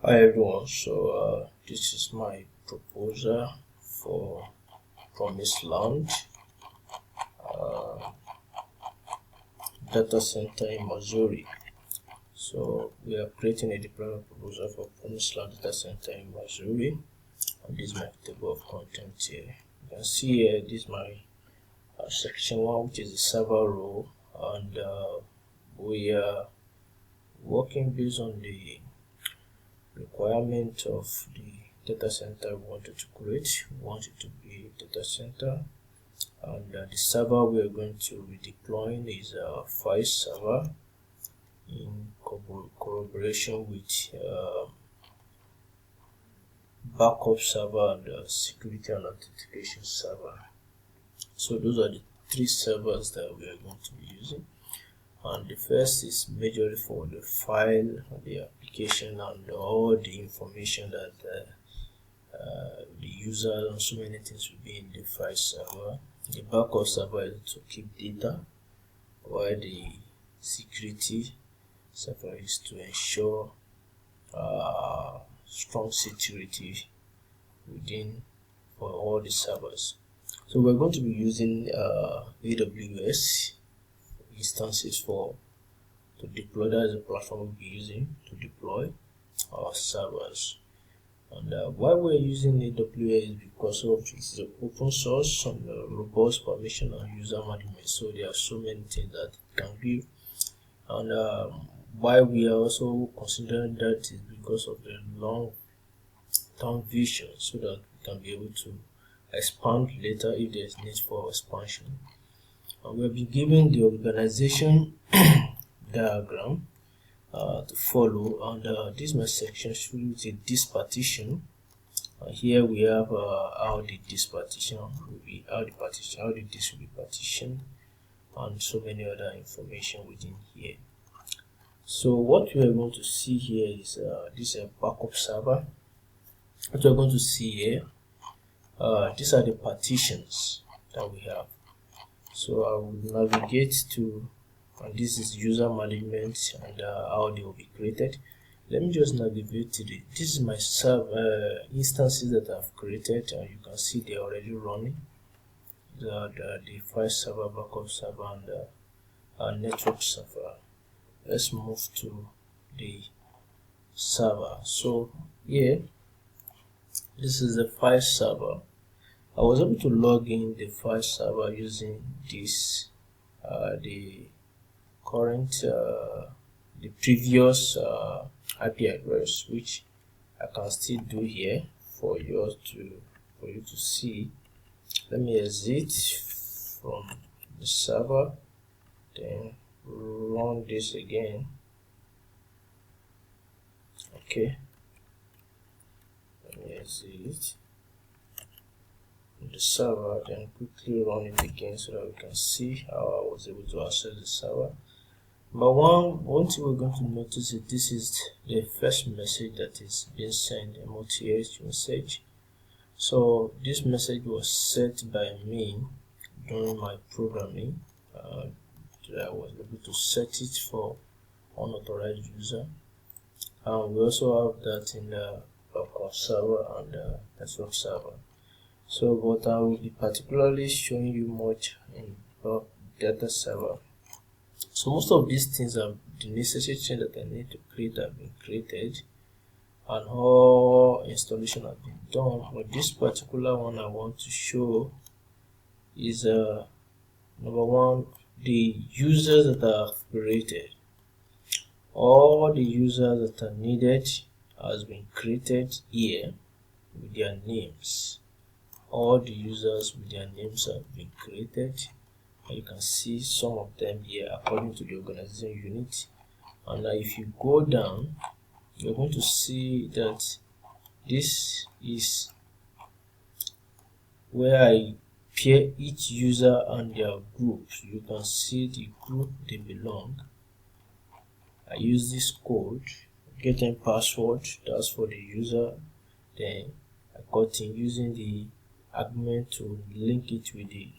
Hi everyone, this is my proposal for Promised Land uh, data center in Missouri. So we are creating a deployment proposal for Promised Land data center in Missouri, and this is my table of contents here. You can see here this is my section 1, which is the server role, and we are working based on the requirement of the data center we wanted to create. We want it to be a data center, and the server we are going to be deploying is a file server in collaboration with backup server and security and authentication server. So those are the three servers that we are going to be using, and the first is majorly for the file, the application, and all the information that the user and so many things will be in the file server. The backup server is to keep data, while the security server is to ensure strong security within for all the servers. So we're going to be using AWS instances to deploy. That is the platform we'll be using to deploy our servers. And why we're using AWS is because of it's an open source and robust permission and user management. So there are so many things that it can give. And why we are also considering that is because of the long-term vision, so that we can be able to expand later if there is need for expansion. And we'll be given the organization diagram to follow, and this is my section with a disk partition. Here we have how the disk partition will be, how the disk will be partitioned, and so many other information within here. So what we are going to see here is this backup server. What we're going to see here, these are the partitions that we have. So I will navigate to, and this is user management and how they will be created. Let me just navigate to this is my instances that I've created, and you can see they're already running. The file server, backup server, and network server. Let's move to the server. So here, this is the file server. I was able to log in the file server using this the current the previous IP address, which I can still do here for you to see. Let me exit from the server, then run this again. Okay, let me exit the server, then quickly run it again so that we can see how I was able to access the server. But one thing we're going to notice is this is the first message that is being sent, MOTH message. So this message was set by me during my programming. I was able to set it for unauthorized user, and we also have that in the backup server and the network server. So but I will be particularly showing you much in data server. So most of these things are the necessary things that I need to create have been created, and all installation have been done. But this particular one I want to show is number one, the users that I have created. All the users that are needed has been created here with their names. All the users with their names have been created. You can see some of them here according to the organization unit, and if you go down, you're going to see that this is where I pair each user and their groups. You can see the group they belong. I use this code, getting password, that's for the user. Then I got in using the argument to link it with the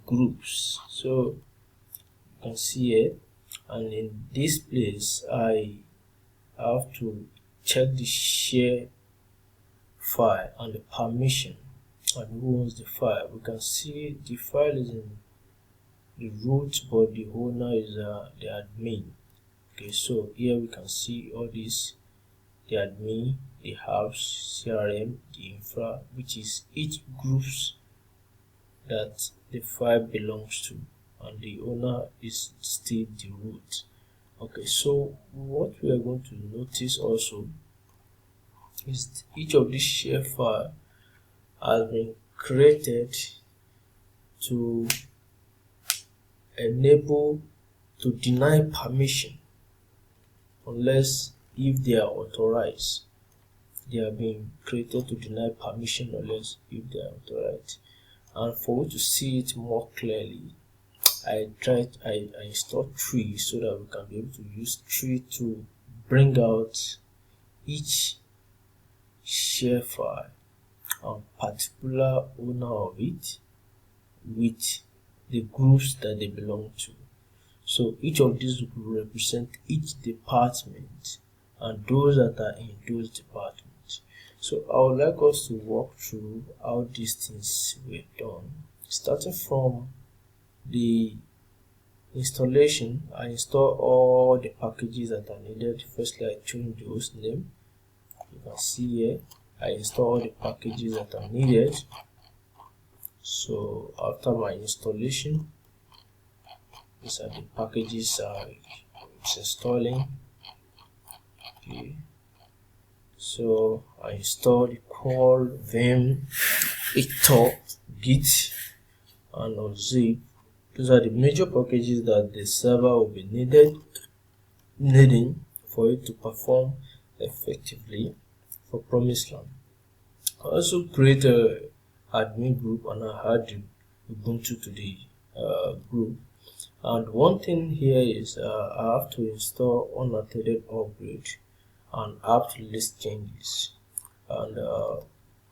groups. So you can see here, and in this place I have to check the share file and the permission and who owns the file. We can see the file is in the root, but the owner is the admin. Okay, so here we can see all this: the admin, the house, CRM, the infra, which is each groups that the file belongs to, and the owner is still the root. Okay, so what we are going to notice also is each of these share file has been created to enable to deny permission unless if they are authorized. They are being created to deny permission unless if they are authorized. And for you to see it more clearly, I installed tree so that we can be able to use tree to bring out each share file and particular owner of it with the groups that they belong to. So each of these will represent each department and those that are in those departments. So I would like us to walk through how these things were done. Starting from the installation, I install all the packages that are needed. Firstly, I change the host name. You can see here, I install all the packages that are needed. So after my installation, these are the packages it's installing. Okay. So I install the curl, vim, tor, git, and unzip. Those are the major packages that the server will be needing for it to perform effectively for Promised Land. I also create a admin group and I add the Ubuntu to the group. And one thing here is I have to install unattended upgrade and apt list changes. And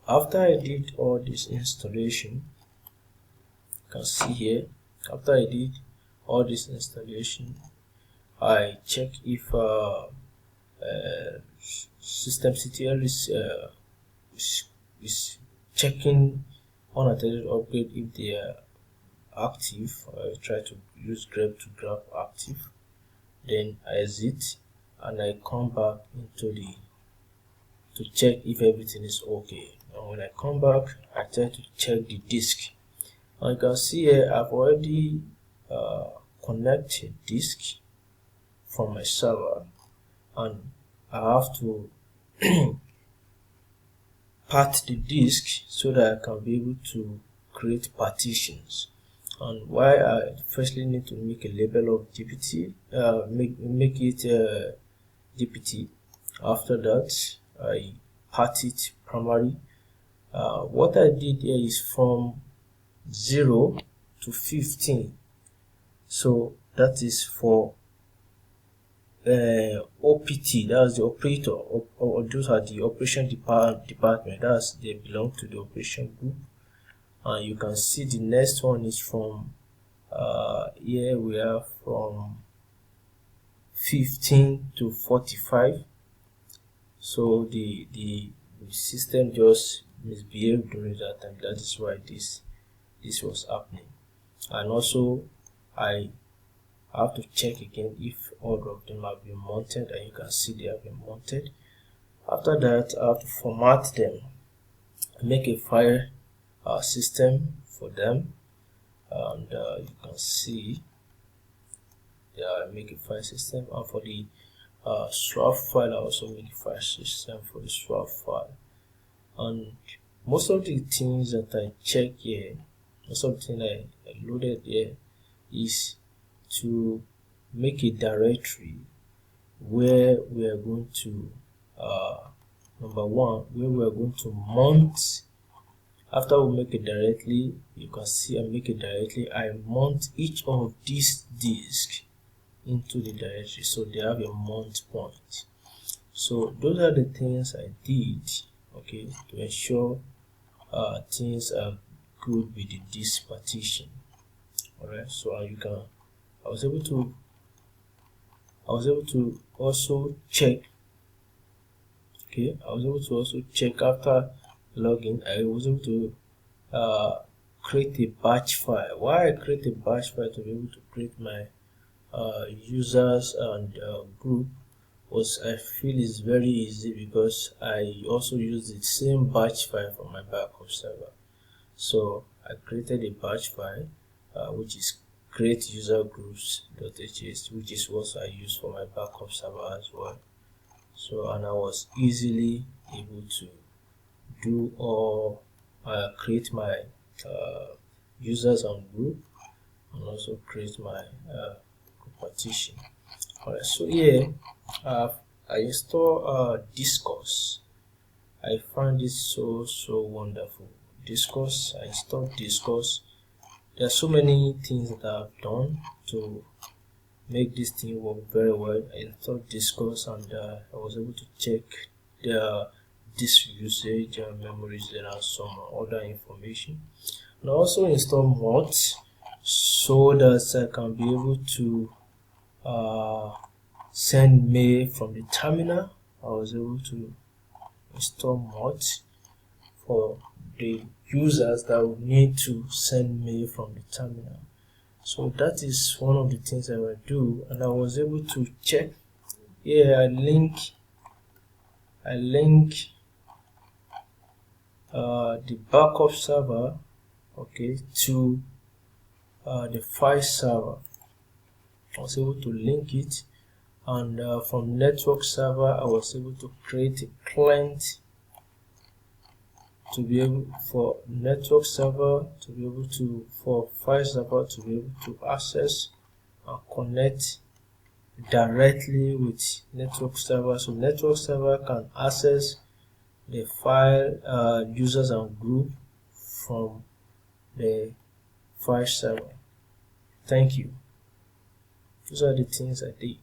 after I did all this installation, you can see here, after I did all this installation, I check if systemctl is checking unattended upgrade. If they are active, I try to use grep to grab active, then I exit and I come back into the to check if everything is okay. And when I come back, I try to check the disk. And you can see here I've already connected disk from my server, and I have to part the disk so that I can be able to create partitions. And why I firstly need to make a label of GPT, make it GPT. After that, I part it primary. What I did here is from 0 to 15. So that is for OPT, that's the operator, or those are the operation department, that's they belong to the operation group. And you can see the next one is from here we are from 15 to 45. So the system just misbehaved during that time. That is why this was happening. And also I have to check again if all of them have been mounted, and you can see they have been mounted. After that, I have to format them, make a file system for them, and you can see make a file system. And for the swap file, I also make a file system for the swap file. And most of the things that I check here, most of the things I loaded here is to make a directory where we are going to number one, where we are going to mount. After we make it directly, you can see I make it directly. I mount each of these disks into the directory, so they have a mount point. So those are the things I did, okay, to ensure things are good with the disk partition. Alright, so you can I was able to also check Okay, I was able to also check after login. I was able to create a batch file. Why I create a batch file to be able to create my users and group was I feel is very easy because I also use the same batch file for my backup server. So I created a batch file which is create user groups.html, which is what I use for my backup server as well. So, and I was easily able to do all create my users and group, and also create my partition. Alright, so here I install Discourse. I find it so wonderful. Discourse, I installed Discourse. There are so many things that I've done to make this thing work very well. I installed Discourse, and I was able to check the disk usage and memories and some other information. And I also install mods so that I can be able to send mail from the terminal. I was able to install mods for the users that will need to send mail from the terminal. So that is one of the things I will do, and I was able to check here. I link the backup server, okay, to the file server. I was able to link it, and from network server I was able to create a client to be able for network server to be able to for file server to be able to access and connect directly with network server, so network server can access the file users and group from the file server. Thank you. Those are the things I did.